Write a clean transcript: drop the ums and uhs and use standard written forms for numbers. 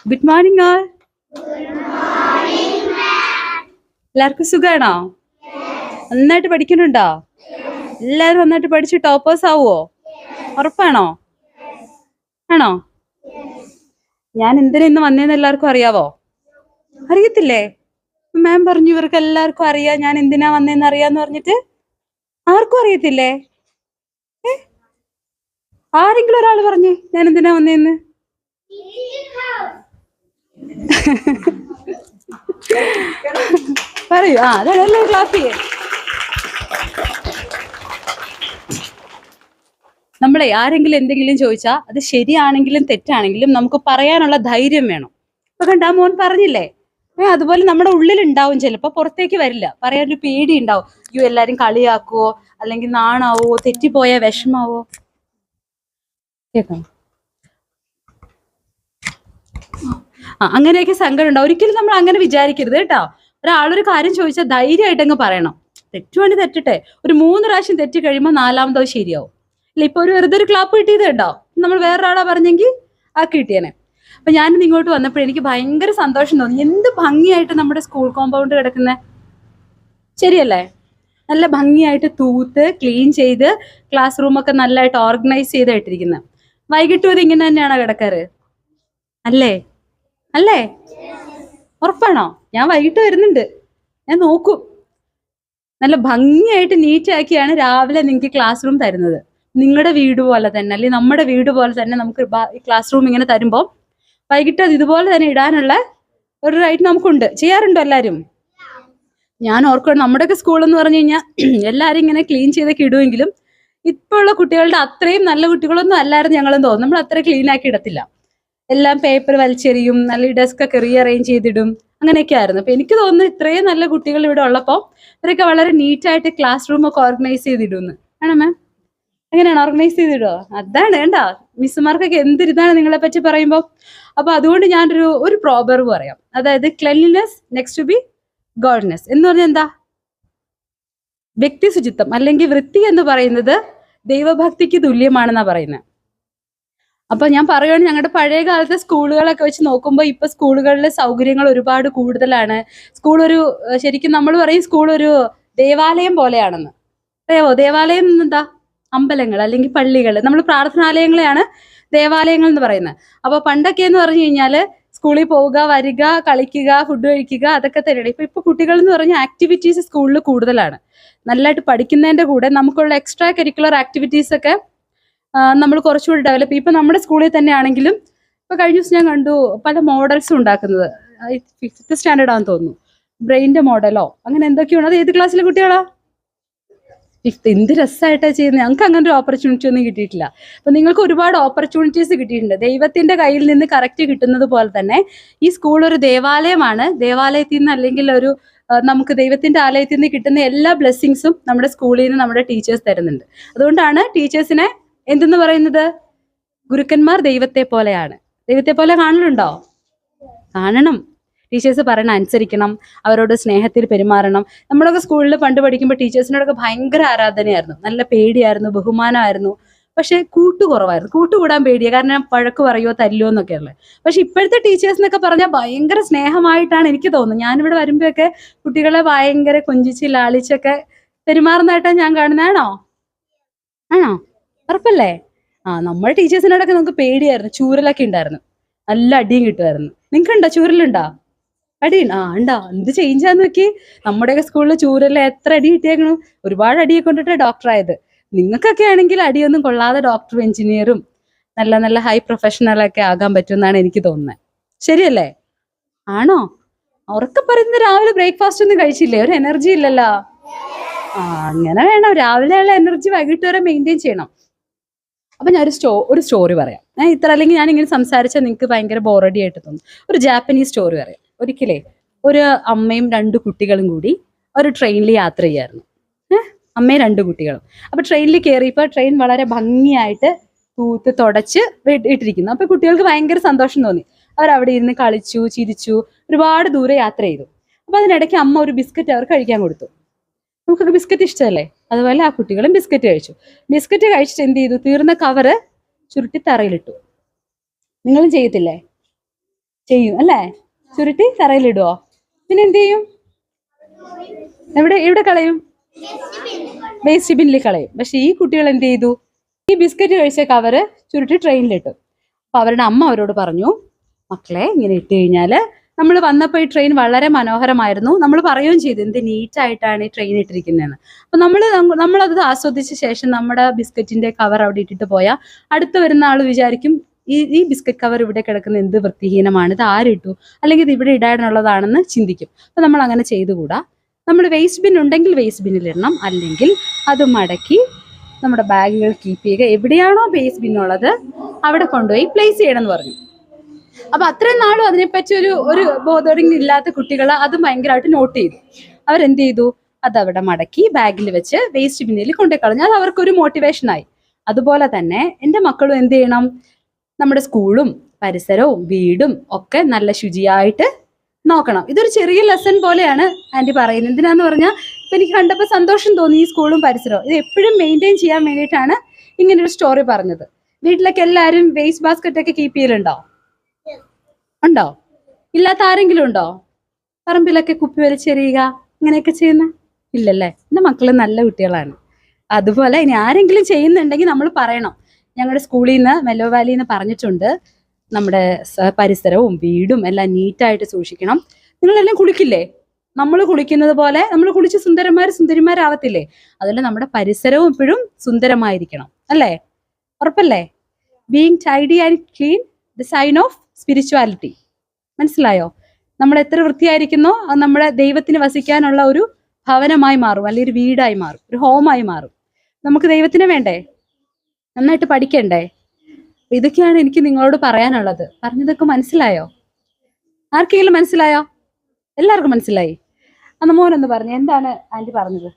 Good morning all. എല്ലാവർക്കും സുഖാണോ? നന്നായിട്ട് പഠിക്കുന്നുണ്ടോ? എല്ലാവരും നന്നായിട്ട് പഠിച്ച് ടോപ്പേഴ്സ് ആവുമോ? ഉറപ്പാണോ? ആണോ? ഞാൻ എന്തിനാ ഇന്ന് വന്നേന്ന് എല്ലാവർക്കും അറിയാവോ? അറിയത്തില്ലേ? മാം പറഞ്ഞു ഇവർക്ക് എല്ലാവർക്കും അറിയാം ഞാൻ എന്തിനാ വന്നേന്ന് അറിയാന്ന് പറഞ്ഞിട്ട്. ആർക്കും അറിയത്തില്ലേ? ആരെങ്കിലും ഒരാൾ പറഞ്ഞേ ഞാൻ എന്തിനാ വന്നേന്ന്. പറയൂ. അതാണ് ക്ലാസ് ചെയ്യേ. നമ്മളെ ആരെങ്കിലും എന്തെങ്കിലും ചോദിച്ചാൽ അത് ശരിയാണെങ്കിലും തെറ്റാണെങ്കിലും നമുക്ക് പറയാനുള്ള ധൈര്യം വേണം. ഇപ്പൊ കണ്ടാ മോൻ പറഞ്ഞില്ലേ, അതുപോലെ നമ്മുടെ ഉള്ളിൽ ഉണ്ടാവും, ചിലപ്പോ പുറത്തേക്ക് വരില്ല, പറയാനൊരു പേടി ഉണ്ടാവും. അയ്യോ എല്ലാരും കളിയാക്കുവോ, അല്ലെങ്കിൽ നാണാവോ, തെറ്റിപ്പോയ വിഷമാവോ. കേൾക്കാം. അങ്ങനെയൊക്കെ സങ്കടം ഉണ്ടാവും. ഒരിക്കലും നമ്മൾ അങ്ങനെ വിചാരിക്കരുത് കേട്ടോ. ഒരാളൊരു കാര്യം ചോദിച്ചാൽ ധൈര്യമായിട്ട് അങ്ങ് പറയണം. തെറ്റുവാണെങ്കിൽ തെറ്റട്ടെ. ഒരു 3 പ്രാവശ്യം തെറ്റി കഴിയുമ്പോൾ 4-മതോ ശരിയാവും. ഇല്ല ഇപ്പൊ വെറുതെ ഒരു ക്ലാപ്പ് കിട്ടിയത് കേട്ടോ, നമ്മൾ വേറൊരാളാ പറഞ്ഞെങ്കിൽ കിട്ടിയേനെ. അപ്പൊ ഞാനിന്ന് ഇങ്ങോട്ട് വന്നപ്പോൾ എനിക്ക് ഭയങ്കര സന്തോഷം തോന്നി. എന്ത് ഭംഗിയായിട്ട് നമ്മുടെ സ്കൂൾ കോമ്പൗണ്ട് കിടക്കുന്നത്, ശരിയല്ലേ? നല്ല ഭംഗിയായിട്ട് തൂത്ത് ക്ലീൻ ചെയ്ത് ക്ലാസ് റൂമൊക്കെ നല്ലതായിട്ട് ഓർഗനൈസ് ചെയ്തിട്ടിരിക്കുന്നത്. വൈകിട്ടും ഇത് ഇങ്ങനെ തന്നെയാണോ കിടക്കാറ്? അല്ലേ? അല്ലേ? ഉറപ്പാണോ? ഞാൻ വൈകിട്ട് വരുന്നുണ്ട്, ഞാൻ നോക്കും. നല്ല ഭംഗിയായിട്ട് നീറ്റാക്കിയാണ് രാവിലെ നിങ്ങൾക്ക് ക്ലാസ് റൂം തരുന്നത്. നിങ്ങളുടെ വീട് പോലെ തന്നെ, അല്ലെങ്കിൽ നമ്മുടെ വീട് പോലെ തന്നെ നമുക്ക് ക്ലാസ് റൂം ഇങ്ങനെ തരുമ്പോൾ വൈകിട്ട് അത് ഇതുപോലെ തന്നെ ഇടാനുള്ള ഒരു റൈറ്റ് നമുക്കുണ്ട്. ചെയ്യാറുണ്ടോ എല്ലാവരും? ഞാൻ ഓർക്കണം നമ്മുടെയൊക്കെ സ്കൂൾ എന്ന് പറഞ്ഞു കഴിഞ്ഞാൽ എല്ലാവരും ഇങ്ങനെ ക്ലീൻ ചെയ്തൊക്കെ ഇടുമെങ്കിലും ഇപ്പോൾ ഉള്ള കുട്ടികളുടെ അത്രയും നല്ല കുട്ടികളൊന്നും അല്ലായിരുന്നു ഞങ്ങളെന്ന് തോന്നുന്നു. നമ്മൾ അത്ര ക്ലീൻ ആക്കി ഇടത്തില്ല. എല്ലാം പേപ്പർ വലിച്ചെറിയും, നല്ല ഡെസ്ക് ഒക്കെ റീഅറേഞ്ച് ചെയ്തിടും, അങ്ങനെയൊക്കെ ആയിരുന്നു. അപ്പൊ എനിക്ക് തോന്നുന്നു ഇത്രയും നല്ല കുട്ടികൾ ഇവിടെ ഉള്ളപ്പോൾ ഇവരൊക്കെ വളരെ നീറ്റായിട്ട് ക്ലാസ് റൂം ഒക്കെ ഓർഗനൈസ് ചെയ്തിടുന്നു. ആണോ മാം? എങ്ങനെയാണ് ഓർഗനൈസ് ചെയ്തിടുവോ? അതാണ് വേണ്ട. മിസ്സുമാർക്കൊക്കെ എന്തിരുന്നാണ് നിങ്ങളെ പറ്റി പറയുമ്പോൾ. അപ്പൊ അതുകൊണ്ട് ഞാനൊരു പ്രോബർബ് പറയാം. അതായത് ക്ലെൻലിനെസ് നെക്സ്റ്റ് ടു ബി ഗോഡ്നെസ് എന്ന് പറഞ്ഞാൽ എന്താ? വ്യക്തി ശുചിത്വം അല്ലെങ്കിൽ വൃത്തി എന്ന് പറയുന്നത് ദൈവഭക്തിക്ക് തുല്യമാണെന്നാ പറയുന്നത്. അപ്പൊ ഞാൻ പറയുകയാണ്, ഞങ്ങളുടെ പഴയ കാലത്തെ സ്കൂളുകളൊക്കെ വെച്ച് നോക്കുമ്പോൾ ഇപ്പൊ സ്കൂളുകളിലെ സൗകര്യങ്ങൾ ഒരുപാട് കൂടുതലാണ്. ശരിക്കും നമ്മൾ പറയും സ്കൂൾ ഒരു ദേവാലയം പോലെയാണെന്ന്. അറിയാവോ? ദേവാലയം എന്താ? അമ്പലങ്ങൾ അല്ലെങ്കിൽ പള്ളികൾ, നമ്മൾ പ്രാർത്ഥനാലയങ്ങളെയാണ് ദേവാലയങ്ങൾ എന്ന് പറയുന്നത്. അപ്പൊ പണ്ടൊക്കെ എന്ന് പറഞ്ഞു കഴിഞ്ഞാല് സ്കൂളിൽ പോവുക, വരിക, കളിക്കുക, ഫുഡ് കഴിക്കുക, അതൊക്കെ തന്നെയാണ്. ഇപ്പൊ കുട്ടികൾ എന്ന് പറഞ്ഞ ആക്ടിവിറ്റീസ് സ്കൂളിൽ കൂടുതലാണ്. നല്ലതായിട്ട് പഠിക്കുന്നതിന്റെ കൂടെ നമുക്കുള്ള എക്സ്ട്രാ കരിക്കുലർ ആക്ടിവിറ്റീസ് ഒക്കെ നമ്മൾ കുറച്ചുകൂടി ഡെവലപ്പ്. ഇപ്പൊ നമ്മുടെ സ്കൂളിൽ തന്നെ ആണെങ്കിലും ഇപ്പൊ കഴിഞ്ഞ ദിവസം ഞാൻ കണ്ടു പല മോഡൽസും ഉണ്ടാക്കുന്നത്. 5th സ്റ്റാൻഡേർഡ് ആണെന്ന് തോന്നുന്നു. ബ്രെയിൻ്റെ മോഡലോ അങ്ങനെ എന്തൊക്കെയാണ്. അത് ഏത് ക്ലാസ്സിലെ കുട്ടികളാ? 5th. എന്ത് രസമായിട്ടാണ് ചെയ്യുന്നത്. ഞങ്ങൾക്ക് അങ്ങനെ ഒരു ഓപ്പർച്യൂണിറ്റി ഒന്നും കിട്ടിയിട്ടില്ല. അപ്പൊ നിങ്ങൾക്ക് ഒരുപാട് ഓപ്പർച്യൂണിറ്റീസ് കിട്ടിയിട്ടുണ്ട്. ദൈവത്തിന്റെ കയ്യിൽ നിന്ന് കറക്റ്റ് കിട്ടുന്നത് പോലെ തന്നെ ഈ സ്കൂൾ ഒരു ദേവാലയമാണ്. ദേവാലയത്തിൽ നിന്ന് അല്ലെങ്കിൽ നമുക്ക് ദൈവത്തിന്റെ ആലയത്തിൽ നിന്ന് കിട്ടുന്ന എല്ലാ ബ്ലെസ്സിങ്സും നമ്മുടെ സ്കൂളിൽ നിന്ന് നമ്മുടെ ടീച്ചേഴ്സ് തരുന്നുണ്ട്. അതുകൊണ്ടാണ് ടീച്ചേഴ്സിനെ എന്തെന്ന് പറയുന്നത്? ഗുരുക്കന്മാർ ദൈവത്തെ പോലെയാണ്. ദൈവത്തെ പോലെ കാണലുണ്ടോ? കാണണം. ടീച്ചേഴ്സ് പറയണ അനുസരിക്കണം, അവരോട് സ്നേഹത്തിൽ പെരുമാറണം. നമ്മളൊക്കെ സ്കൂളിൽ പണ്ട് പഠിക്കുമ്പോൾ ടീച്ചേഴ്സിനോടൊക്കെ ഭയങ്കര ആരാധനയായിരുന്നു, നല്ല പേടിയായിരുന്നു, ബഹുമാനമായിരുന്നു. പക്ഷെ കൂട്ടുകുറവായിരുന്നു. കൂട്ടുകൂടാൻ പേടിയാണ്, കാരണം വഴക്ക് പറയുമോ തല്ലുമോ എന്നൊക്കെ ഉള്ളത്. പക്ഷെ ഇപ്പോഴത്തെ ടീച്ചേഴ്സ് എന്നൊക്കെ പറഞ്ഞാൽ ഭയങ്കര സ്നേഹമായിട്ടാണ് എനിക്ക് തോന്നുന്നത്. ഞാനിവിടെ വരുമ്പോഴൊക്കെ കുട്ടികളെ ഭയങ്കര കൊഞ്ചിച്ച് ലാളിച്ചൊക്കെ പെരുമാറുന്നതായിട്ടാണ് ഞാൻ കാണുന്നതാണോ? ആണോ? ഉറപ്പല്ലേ? നമ്മുടെ ടീച്ചേഴ്സിനോടൊക്കെ നമുക്ക് പേടിയായിരുന്നു, ചൂരലൊക്കെ ഉണ്ടായിരുന്നു, നല്ല അടിയും കിട്ടുമായിരുന്നു. നിങ്ങൾക്കുണ്ടോ? ചൂരലുണ്ടോ? അടി ഉണ്ടോ? എന്ത് ചേഞ്ചാന്ന് നോക്കി. നമ്മുടെയൊക്കെ സ്കൂളിൽ ചൂരല് എത്ര അടി കിട്ടിയേക്കണു. ഒരുപാട് അടിയെ കൊണ്ടിട്ട് ഡോക്ടറായത്. നിങ്ങൾക്കൊക്കെ ആണെങ്കിൽ അടിയൊന്നും കൊള്ളാതെ ഡോക്ടറും എഞ്ചിനീയറും നല്ല നല്ല ഹൈ പ്രൊഫഷണലൊക്കെ ആകാൻ പറ്റുമെന്നാണ് എനിക്ക് തോന്നുന്നത്. ശരിയല്ലേ? ആണോ? ഉറക്കെ പറയുന്നത് രാവിലെ ബ്രേക്ക്ഫാസ്റ്റ് ഒന്നും കഴിച്ചില്ലേ? ഒരു എനർജി ഇല്ലല്ലോ. അങ്ങനെ വേണം. രാവിലെയുള്ള എനർജി വൈകിട്ട് വരെ മെയിൻറ്റെയിൻ ചെയ്യണം. അപ്പൊ ഞാൻ ഒരു സ്റ്റോറി പറയാം. അല്ലെങ്കിൽ ഞാൻ ഇങ്ങനെ സംസാരിച്ചാൽ നിങ്ങൾക്ക് ഭയങ്കര ബോറടി ആയിട്ട് തോന്നും. ഒരു ജാപ്പനീസ് സ്റ്റോറി പറയാം. ഒരിക്കലേ ഒരു അമ്മയും 2 കുട്ടികളും കൂടി ഒരു ട്രെയിനിൽ യാത്ര ചെയ്യായിരുന്നു. അമ്മയും 2 കുട്ടികളും. അപ്പൊ ട്രെയിനിൽ കയറിയപ്പോൾ ട്രെയിൻ വളരെ ഭംഗിയായിട്ട് തൂത്ത് തുടച്ച് ഇട്ടിരിക്കുന്നു. അപ്പൊ കുട്ടികൾക്ക് ഭയങ്കര സന്തോഷം തോന്നി. അവരവിടെ ഇരുന്ന് കളിച്ചു, ചിരിച്ചു, ഒരുപാട് ദൂരെ യാത്ര ചെയ്തു. അപ്പൊ അതിനിടയ്ക്ക് അമ്മ ഒരു ബിസ്ക്കറ്റ് അവർക്ക് കഴിക്കാൻ കൊടുത്തു. നമുക്കൊക്കെ ബിസ്ക്കറ്റ് ഇഷ്ടമല്ലേ? അതുപോലെ ആ കുട്ടികളും ബിസ്ക്കറ്റ് കഴിച്ചു. ബിസ്ക്കറ്റ് കഴിച്ചിട്ട് എന്ത് ചെയ്തു? തീർന്ന കവറ് ചുരുട്ടി തറയിലിട്ടു. നിങ്ങളും ചെയ്യത്തില്ലേ? ചെയ്യും അല്ലേ? ചുരുട്ടി തറയിലിടുവോ? പിന്നെ എന്ത് ചെയ്യും? എവിടെ കളയും? വേസ്റ്റ് ബിന്നിൽ കളയും. പക്ഷെ ഈ കുട്ടികൾ എന്ത് ചെയ്തു? ഈ ബിസ്ക്കറ്റ് കഴിച്ച കവറ് ചുരുട്ടി ട്രെയിനിലിട്ടു. അപ്പൊ അവരുടെ അമ്മ അവരോട് പറഞ്ഞു, മക്കളെ ഇങ്ങനെ ഇട്ട് കഴിഞ്ഞാല്, നമ്മൾ വന്നപ്പോൾ ഈ ട്രെയിൻ വളരെ മനോഹരമായിരുന്നു, നമ്മൾ പറയുകയും ചെയ്തു എന്ത് നീറ്റായിട്ടാണ് ഈ ട്രെയിൻ ഇട്ടിരിക്കുന്നതെന്ന്. അപ്പൊ നമ്മളത് ആസ്വദിച്ച ശേഷം നമ്മുടെ ബിസ്ക്കറ്റിന്റെ കവർ അവിടെ ഇട്ടിട്ട് പോയാൽ അടുത്ത് വരുന്ന ആൾ വിചാരിക്കും ഈ ബിസ്ക്കറ്റ് കവർ ഇവിടെ കിടക്കുന്ന എന്ത് വൃത്തിഹീനമാണ്, ഇത് ആരിട്ടു, അല്ലെങ്കിൽ ഇത് ഇവിടെ ഇടാനുള്ളതാണെന്ന് ചിന്തിക്കും. അപ്പൊ നമ്മൾ അങ്ങനെ ചെയ്തുകൂടാ. നമ്മൾ വേസ്റ്റ് ബിൻ ഉണ്ടെങ്കിൽ വേസ്റ്റ് ബിന്നിൽ ഇടണം, അല്ലെങ്കിൽ അത് മടക്കി നമ്മുടെ ബാഗുകൾ കീപ്പ് ചെയ്യുക. എവിടെയാണോ വേസ്റ്റ് ബിൻ ഉള്ളത് അവിടെ കൊണ്ടുപോയി പ്ലേസ് ചെയ്യണം എന്ന് പറഞ്ഞു. അപ്പൊ അത്രയും നാളും അതിനെപ്പറ്റി ഒരു ബോധറിങ് ഇല്ലാത്ത കുട്ടികൾ അത് ഭയങ്കരമായിട്ട് നോട്ട് ചെയ്തു. അവരെന്ത് ചെയ്തു? അതവിടെ മടക്കി ബാഗിൽ വെച്ച് വേസ്റ്റ് ബിന്നിൽ കൊണ്ടുപോയി കളഞ്ഞു. അത് അവർക്കൊരു മോട്ടിവേഷനായി. അതുപോലെ തന്നെ എൻ്റെ മക്കളും എന്ത് ചെയ്യണം? നമ്മുടെ സ്കൂളും പരിസരവും വീടും ഒക്കെ നല്ല ശുചിയായിട്ട് നോക്കണം. ഇതൊരു ചെറിയ ലെസൺ പോലെയാണ് ആൻറ്റി പറയുന്നത്. എന്തിനാന്ന് പറഞ്ഞാൽ ഇപ്പം എനിക്ക് കണ്ടപ്പോൾ സന്തോഷം തോന്നി. ഈ സ്കൂളും പരിസരവും ഇത് എപ്പോഴും മെയിൻറ്റെയിൻ ചെയ്യാൻ വേണ്ടിയിട്ടാണ് ഇങ്ങനൊരു സ്റ്റോറി പറഞ്ഞത്. വീട്ടിലൊക്കെ എല്ലാവരും വേസ്റ്റ് ബാസ്ക്കറ്റ് ഒക്കെ കീപ്പ് ചെയ്യലുണ്ടോ? ഉണ്ടോ? ഇല്ലാത്ത ആരെങ്കിലും ഉണ്ടോ? പറമ്പിലൊക്കെ കുപ്പി വലിച്ചെറിയുക ഇങ്ങനെയൊക്കെ ചെയ്യുന്ന? ഇല്ലല്ലേ? എൻ്റെ മക്കൾ നല്ല കുട്ടികളാണ്. അതുപോലെ ഇനി ആരെങ്കിലും ചെയ്യുന്നുണ്ടെങ്കിൽ നമ്മൾ പറയണം. ഞങ്ങളുടെ സ്കൂളിൽ നിന്ന് മെല്ലോ വാലിയിൽ നിന്ന് പറഞ്ഞിട്ടുണ്ട്, നമ്മുടെ പരിസരവും വീടും എല്ലാം നീറ്റായിട്ട് സൂക്ഷിക്കണം. നിങ്ങളെല്ലാം കുളിക്കില്ലേ? നമ്മൾ കുളിക്കുന്നത് പോലെ നമ്മൾ കുളിച്ച് സുന്ദരിമാരാവത്തില്ലേ? അതുപോലെ നമ്മുടെ പരിസരവും എപ്പോഴും സുന്ദരമായിരിക്കണം അല്ലേ? ഉറപ്പല്ലേ? Being tidy and clean the sign of spirituality. മനസ്സിലായോ? നമ്മൾ എത്ര വൃത്തിയായിരിക്കുന്നോ അത് നമ്മുടെ ദൈവത്തിന് വസിക്കാനുള്ള ഒരു ഭവനമായി മാറും, അല്ലെങ്കിൽ ഒരു വീടായി മാറും, ഒരു ഹോമായി മാറും. നമുക്ക് ദൈവത്തിന് വേണ്ടേ? നന്നായിട്ട് പഠിക്കണ്ടേ? ഇതൊക്കെയാണ് എനിക്ക് നിങ്ങളോട് പറയാനുള്ളത്. പറഞ്ഞതൊക്കെ മനസ്സിലായോ? ആർക്കെങ്കിലും മനസ്സിലായോ? എല്ലാവർക്കും മനസ്സിലായി? അന്ന് മോനൊന്ന് പറഞ്ഞു, എന്താണ് ആൻറ്റി പറഞ്ഞത്?